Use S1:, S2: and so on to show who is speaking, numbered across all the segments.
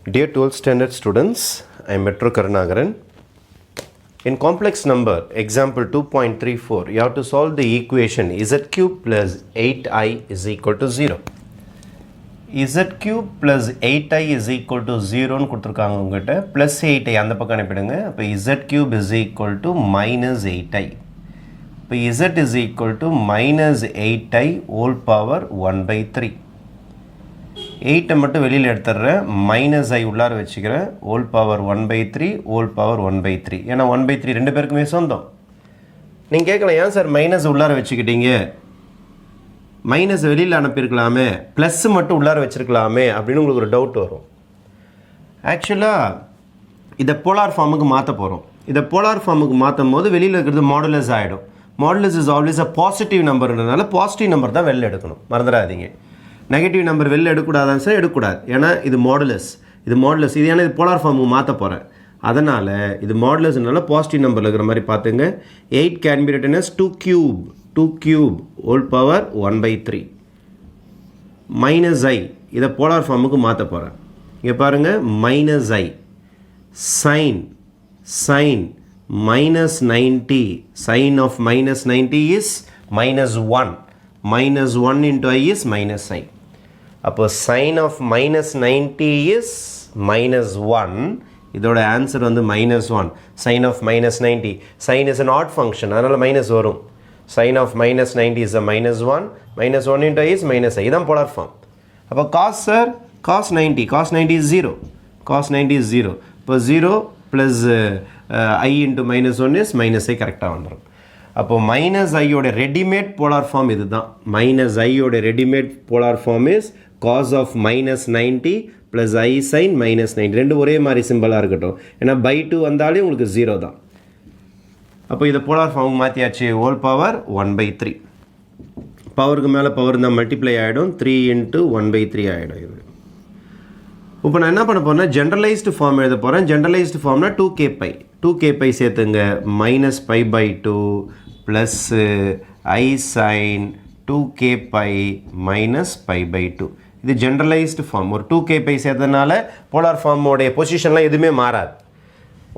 S1: Dear 12th standard students, I am Metro Karunagaran. In complex number, example 2.34, you have to solve the equation z cube plus 8i is equal to 0. z cube plus 8i is equal to 0 னு கொடுத்துருக்காங்க உங்கள்கிட்ட plus 8i அந்த பக்கம் அனுப்பிடுங்க. அப்போ z cube is equal to minus 8i. இப்போ z is equal to minus 8i whole power 1 by 3. 8 மட்டும் வெளியில் எடுத்துடுறேன், மைனஸ் ஐ உள்ளார வச்சுக்கிறேன், ஹோல் பவர் 1/3 ஹோல் பவர் 1/3. ஏன்னா 1/3 ரெண்டு பேருக்குமே சொந்தம். நீங்கள் கேட்கலாம், ஏன் சார் மைனஸ் உள்ளார வச்சுக்கிட்டீங்க, மைனஸ் வெளியில் அனுப்பியிருக்கலாமே, ப்ளஸ் மட்டும் உள்ளார வச்சுருக்கலாமே அப்படின்னு உங்களுக்கு ஒரு டவுட் வரும். ஆக்சுவலாக இதை போலார் ஃபார்முக்கு மாற்ற போகிறோம். இதை போலார் ஃபார்முக்கு மாற்றும் போது வெளியில் இருக்கிறது மாடுலஸ் ஆகிடும். Modulus is always a positive நம்பர்ன்றதுனால பாசிட்டிவ் நம்பர் தான் வெளில எடுக்கணும், மறந்துடாதீங்க. நெகட்டிவ் நம்பர் வெளில எடுக்கக்கூடாதான் சார், எடுக்கக்கூடாது. ஏன்னா இது மாடுலஸ், இது ஏன்னா இது போலார் ஃபார்முக்கு மாற்ற போகிறேன். அதனால் இது மாடுலஸ்னால பாசிட்டிவ் நம்பரில் இருக்கிற மாதிரி பார்த்துங்க. 8 can be written as 2 cube whole power 1/3 minus i, இதை போலார் ஃபார்முக்கு மாற்ற போகிறேன். இங்கே பாருங்கள், minus i sine minus 90, sin of minus 90 is minus 1. Minus 1 into I is minus I. அப்போ sin of minus 90 is minus 1. இதோட ஆன்சர் வந்து minus 1. Sin of minus 90. Sin is an odd function, அதனால் minus வரும். Sin of minus 90 is a minus 1. Minus 1 into I is minus I. இதான் polar form. அப்போ cos sir, cos 90 is 0. Cos 90 is 0. இப்போ 0 plus I into minus 1 is minus I கரெக்டாக வந்துடும். அப்போ minus ஐயோட readymade polar form இது தான். Minus ஐயோட readymade polar form is cos of minus 90 plus i sine minus 90. ரெண்டு ஒரே மாதிரி சிம்பிளாக இருக்கட்டும், ஏன்னா by 2 வந்தாலே உங்களுக்கு 0 தான். அப்போ இதை போலார் ஃபார்முக்கு மாற்றியாச்சு, ஹோல் பவர் 1/3. பவருக்கு மேலே பவர் தான் மல்டிப்ளை ஆகிடும், 3 into 1/3 ஆகிடும் இது. இப்போ நான் என்ன பண்ண போகிறேன்னா ஜென்ரலைஸ்டு ஃபார்ம் எழுத போகிறேன். ஜென்ரலைஸ்டு ஃபார்ம்னா 2k சேர்த்துங்க, minus π/2 plus i sign 2k minus π/2. இது ஜென்ரலைஸ்டு ஃபார்ம். ஒரு 2k சேர்த்ததுனால போலார் ஃபார்மோடைய பொசிஷன்லாம் எதுவுமே மாறாது.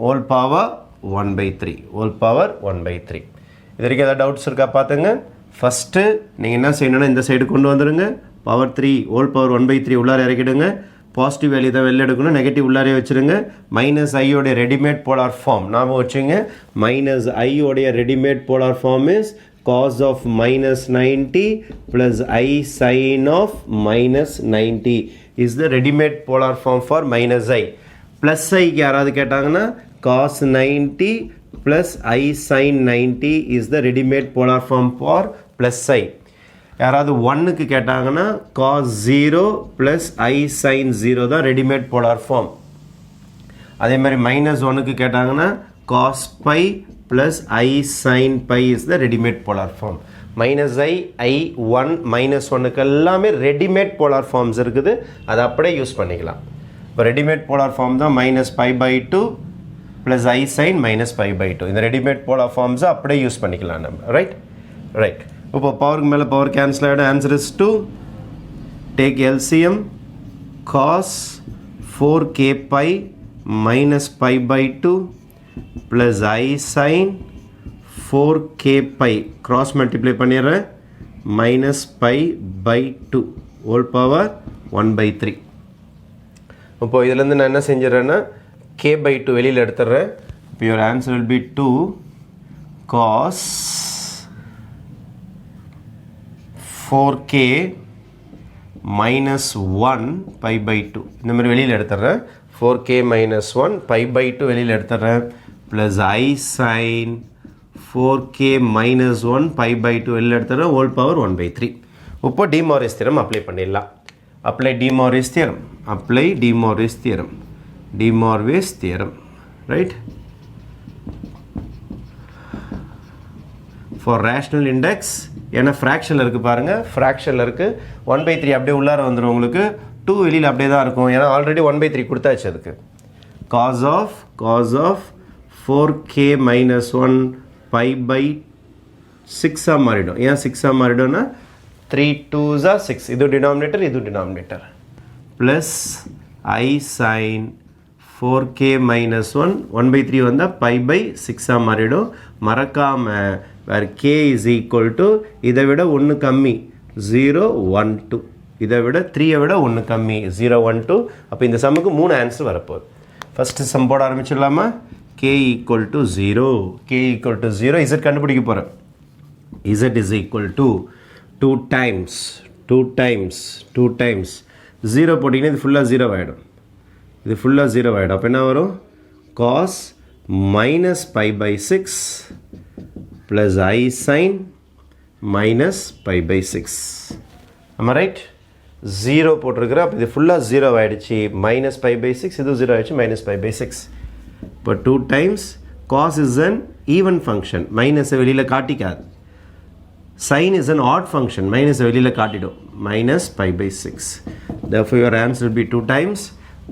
S1: ஹோல் பவர் 1/3 இது வரைக்கும் ஏதாவது டவுட்ஸ் இருக்கா பார்த்துங்க. ஃபஸ்ட்டு நீங்கள் என்ன செய்யணுன்னா இந்த சைடு கொண்டு வந்துடுங்க, பவர் 3 ஹோல் பவர் 1/3 உள்ளார இறக்கிடுங்க. பாசிட்டிவ் வேல்யூ தான் வெளில எடுக்கணும், நெகட்டிவ் உள்ளாரே வச்சுருங்க. மைனஸ் ஐயோடைய ரெடிமேட் போலார் ஃபார்ம் ஞாபகம் வச்சுங்க. மைனஸ் ஐயோடைய readymade polar form is cos of minus 90 plus I sin of minus 90 is the ready-made polar form for minus I. Plus I யாராவது கேட்டாங்கன்னா cos 90 plus I sin 90 is the ready-made polar form for plus I. யாராவது 1க்கு கேட்டாங்கன்னா cos 0 plus I sin 0 தான் readymade polar form. அதே மாதிரி minus 1க்கு கேட்டாங்கன்னா cos pi plus I sin pi is the readymade polar form. Minus I1 minus 1க்கு எல்லாமே ரெடிமேட் போலார் ஃபார்ம்ஸ் இருக்குது, அதை அப்படியே யூஸ் பண்ணிக்கலாம். இப்போ ரெடிமேட் போலார் ஃபார்ம் தான் minus π/2 plus I sin minus π/2. இந்த ரெடிமேட் போலார் ஃபார்ம்ஸை அப்படியே யூஸ் பண்ணிக்கலாம் நம்ம. ரைட். இப்போ பவருக்கு மேலே பவர் கேன்சல் ஆகிடும். Answer is 2. Take LCM cos 4k pi minus π/2 plus I sin 4k pi cross multiply பண்ணிடுறேன் minus π/2 whole power 1/3. இப்போ இதுலேருந்து நான் என்ன செஞ்சிடறேன்னா k/2 வெளியில் எடுத்துடுறேன். இப்போ your answer will be 2 cos 4k minus 1 π/2 இந்த மாதிரி வெளியில் எடுத்துடுறேன். 4k minus 1 π/2 வெளியில் எடுத்துடுறேன் plus I sin 4k minus 1 π/2 வெளியில் எடுத்துடுறேன் ஹோல் பவர் 1/3. இப்போ டிமாரிஸ் தியரம் அப்ளை பண்ணிடலாம். Apply De Moivre's theorem right. For rational index, ஏன்னா ஃப்ராக்ஷனில் இருக்குது பாருங்கள், ஃப்ராக்ஷனில் இருக்குது 1/3 அப்படியே உள்ளார வந்துடும் உங்களுக்கு. 2 வெளியில் அப்படியே தான் இருக்கும், ஏன்னா ஆல்ரெடி 1/3 கொடுத்தாச்சு. அதுக்கு cos of 4k minus 1 π/6 மாறிடும். ஏன் 6 மாறிடும்னா 3 2s are 6. இது டினாமினேட்டர், இது denominator plus I sin 4k minus 1 1 by 3 வந்தால் pi by 6 மாறிடும். மறக்காம where k is equal to இதை விட 1 கம்மி 0 1 2 இதை விட 3 விட 1 கம்மி 0 1 2. அப்போ இந்த சம்முக்கு 3 ஆன்சர் வரப்போகுது. ஃபஸ்ட்டு சம் போட ஆரம்பிச்சிடலாமா? k equal to 0 k equal to 0 z கண்டுபிடிக்க போகிறேன். z is equal to 2 times 0 போட்டிங்கன்னா இது ஃபுல்லாக 0 ஆகிடும். இது ஃபுல்லாக 0 ஆகிடும். அப்போ என்ன வரும்? cos minus pi by 6 plus I sin minus pi by 6. am I right? 0 போட்டிருக்கிற. அப்போ இது ஃபுல்லாக 0 ஆகிடுச்சு. minus pi by 6 இது 0 ஆகிடுச்சு. minus pi by 6. இப்போ 2 times cos is an even function. மைனஸை வெளியில் காட்டிக்காது. sin is an odd function. minus வெளியில் காட்டிடும். minus pi by 6. Therefore your answer will be 2 times.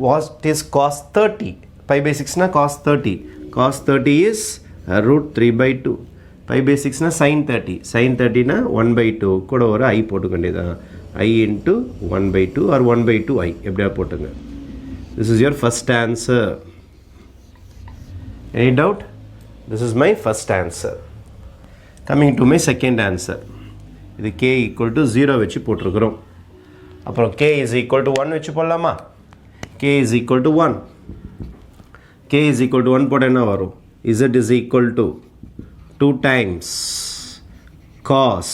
S1: What is cos 30? pi by 6 na cos 30. Cos 30 is root 3 by 2. pi by 6 na sin 30. Sin 30 na 1 by 2. கூட ஒரு I போட்டுக்கொண்டேதான். I into 1 by 2 or 1 by 2 I. எப்படியா போட்டுங்க. This is your first answer. Any doubt? This is my first answer. Coming to my second answer. இது k equal to 0 வச்சு போட்டிருக்கிறோம். அப்புறம் k is equal to 1 வச்சு போடலாமா? k is equal to 1. k is equal to 1 போட என்ன வரும்? z is equal to 2 times cos.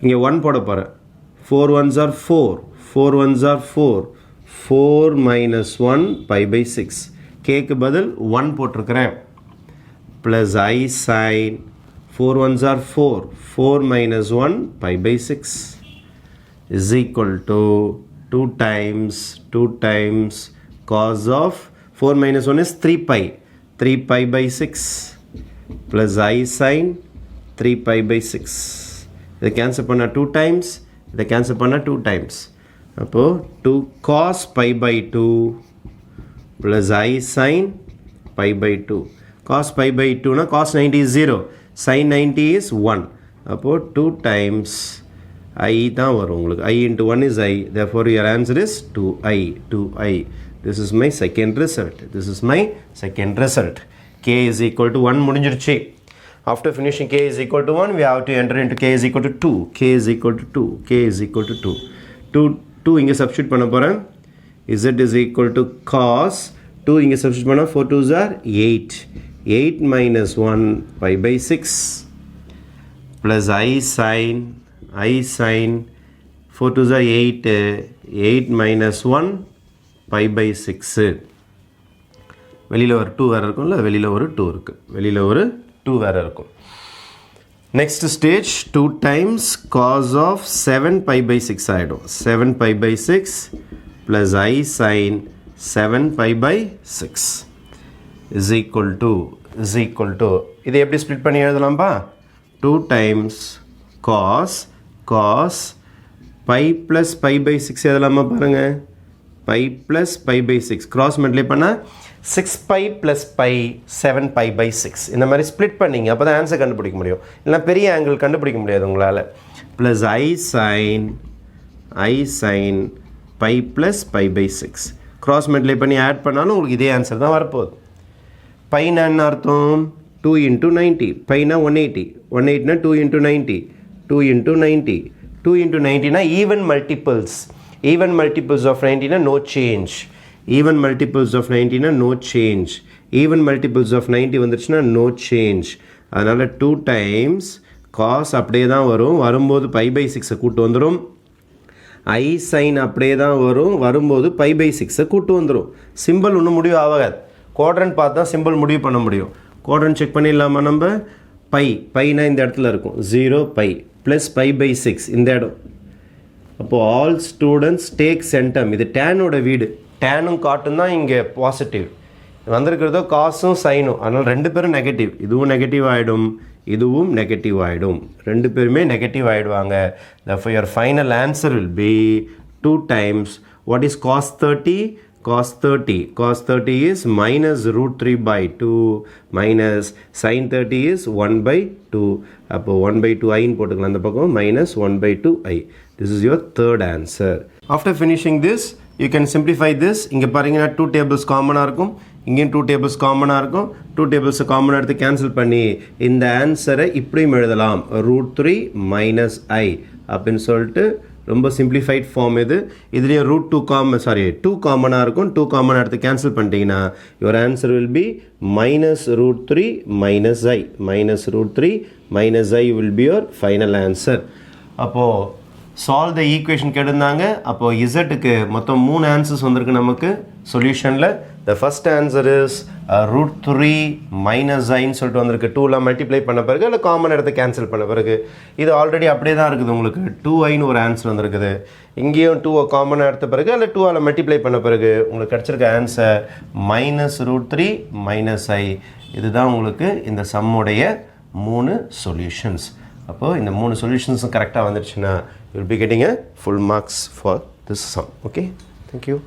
S1: இங்கே 1 போட போகிறேன். 4 ones are 4. 4 ones are 4. 4 minus 1 pi by 6. kக்கு பதில் 1 போட்டிருக்கிறேன். plus I sin 4 ones are 4. 4 minus 1 pi by 6 is equal to 2 times cos of 4 minus 1 is 3 pi. 3 pi by 6 plus I sin 3 pi by 6. இதை cancel பண்ண 2 times. இதை cancel பண்ண 2 times. அப்போ 2 cos pi by 2 plus I sin pi by 2. cos pi by 2 na cos 90 is 0. sin 90 is 1. அப்போ 2 times I தான் வரும் உங்களுக்கு. I into 1 is I. Therefore your answer is 2I. This is my second result. k is equal to 1 முடிஞ்சிருச்சு. After finishing k is equal to 1, we have to enter into k is equal to 2. k is equal to 2. 2 இங்கே substitute பண்ண போகிறேன். z is equal to cos 2 இங்கே substitute பண்ண 4 2s are 8. 8 minus 1 pi by 6 plus I sin 4 2s are 8. 8 minus 1 pi by 6. வெளியில் ஒரு 2 வேறு இருக்கும்ல, வெளியில் ஒரு 2 இருக்கும். Next stage 2 times cos of 7 pi by 6 ஆகிடும். 7 pi by 6 plus I sin 7 pi by 6 is equal to இதை எப்படி ஸ்ப்ளிட் பண்ணி எழுதலாம்பா? 2 times cos pi plus pi by 6 எழுதலாமா பாருங்க. pi plus pi by 6 cross multiply பண்ணால் 6 pi plus pi 7 pi by 6 இந்த மாதிரி split பண்ணிங்க. அப்போ தான் ஆன்சர் கண்டுபிடிக்க முடியும். இல்லைனா பெரிய ஆங்கிள் கண்டுபிடிக்க முடியாது உங்களால். plus I sin pi plus pi by 6 cross multiply பண்ணி ஆட் பண்ணாலும் உங்களுக்கு இதே ஆன்சர் தான் வரப்போகுது. பைனா என்ன அர்த்தம்? 2 into 90. பைனா 180. 180னா 2 into 90. 2 into 90. 2 into 90னா even multiples of 90னா no change. even multiples of 90னா no change. even multiples of 90 வந்துருச்சுன்னா no change. அதனால் 2 times cos அப்படியே தான் வரும். வரும்போது pi by 6 கூட்டு வந்துடும். I sin அப்படியே தான் வரும். வரும்போது pi by 6 கூட்டு வந்துடும். சிம்பிள் ஒன்றும் முடிவு ஆகாது. குவாட்ரண்ட் பார்த்து தான் சிம்பிள் முடிவு பண்ண முடியும். குவாட்ரண்ட் செக் பண்ணிடலாமா நம்ம? பைனா இந்த இடத்துல இருக்கும் 0 pi ப்ளஸ் pi by 6 இந்த இடம். அப்போது ஆல் ஸ்டூடெண்ட்ஸ் டேக் சென்டம். இது டேனோட வீடு. டேனும் காட்டும் தான் இங்கே பாசிட்டிவ். வந்திருக்கிறதோ காசும் சைனும். அதனால் ரெண்டு பேரும் நெகட்டிவ். இதுவும் நெகட்டிவ் ஆகிடும், இதுவும் நெகட்டிவ் ஆகிடும். ரெண்டு பேருமே நெகட்டிவ் ஆகிடுவாங்க. Therefore your final answer will be 2 times. What is cos 30? Cos 30 is minus root 3 by 2 minus sin 30 is 1 by 2. அப்போ 1 by 2 I போட்டுக்கலாம் அந்த பக்கம் minus 1 by 2 I. This is your third answer. After finishing this, you can simplify this. இங்கே பாருங்கன்னா 2 tables காமனாக இருக்கும், இங்கேயும் 2 tables காமனாக இருக்கும். 2 டேபிள்ஸை காமனாக எடுத்து கேன்சல் பண்ணி இந்த ஆன்சரை இப்படியும் எழுதலாம், √3 - I அப்படின்னு சொல்லிட்டு. ரொம்ப சிம்பிளிஃபைட் ஃபார்ம் இது. இதுலேயே √2 காமனாக இருக்கும். 2 காமனாக எடுத்து கேன்சல் பண்ணிட்டீங்கன்னா your answer will be -√3 - I. -√3 - I will be your final answer. அப்போது சால்வ் த ஈக்குவேஷன் கேட்டிருந்தாங்க. அப்போது இசட்டுக்கு மொத்தம் 3 ஆன்சர்ஸ் வந்திருக்கு நமக்கு சொல்யூஷனில். த ஃபஸ்ட் ஆன்சர் இஸ் √3 - Iன்னு சொல்லிட்டு வந்திருக்கு. 2லாம் மல்டிப்ளை பண்ண பிறகு இல்லை காமன் இடத்த கேன்சல் பண்ண பிறகு. இது ஆல்ரெடி அப்படியே தான் இருக்குது, உங்களுக்கு 2Iன்னு ஒரு ஆன்சர் வந்திருக்குது. இங்கேயும் 2 காமனாக எடுத்த பிறகு இல்லை 2ஆல் மல்டிப்ளை பண்ண பிறகு உங்களுக்கு கிடச்சிருக்க ஆன்சர் -√3 - I. இதுதான் உங்களுக்கு இந்த சம்முடைய 3 சொல்யூஷன்ஸ். அப்போது இந்த 3 சொல்யூஷன்ஸும் கரெக்டாக வந்துடுச்சுன்னா you will be getting a full marks for this sum. Okay, thank you.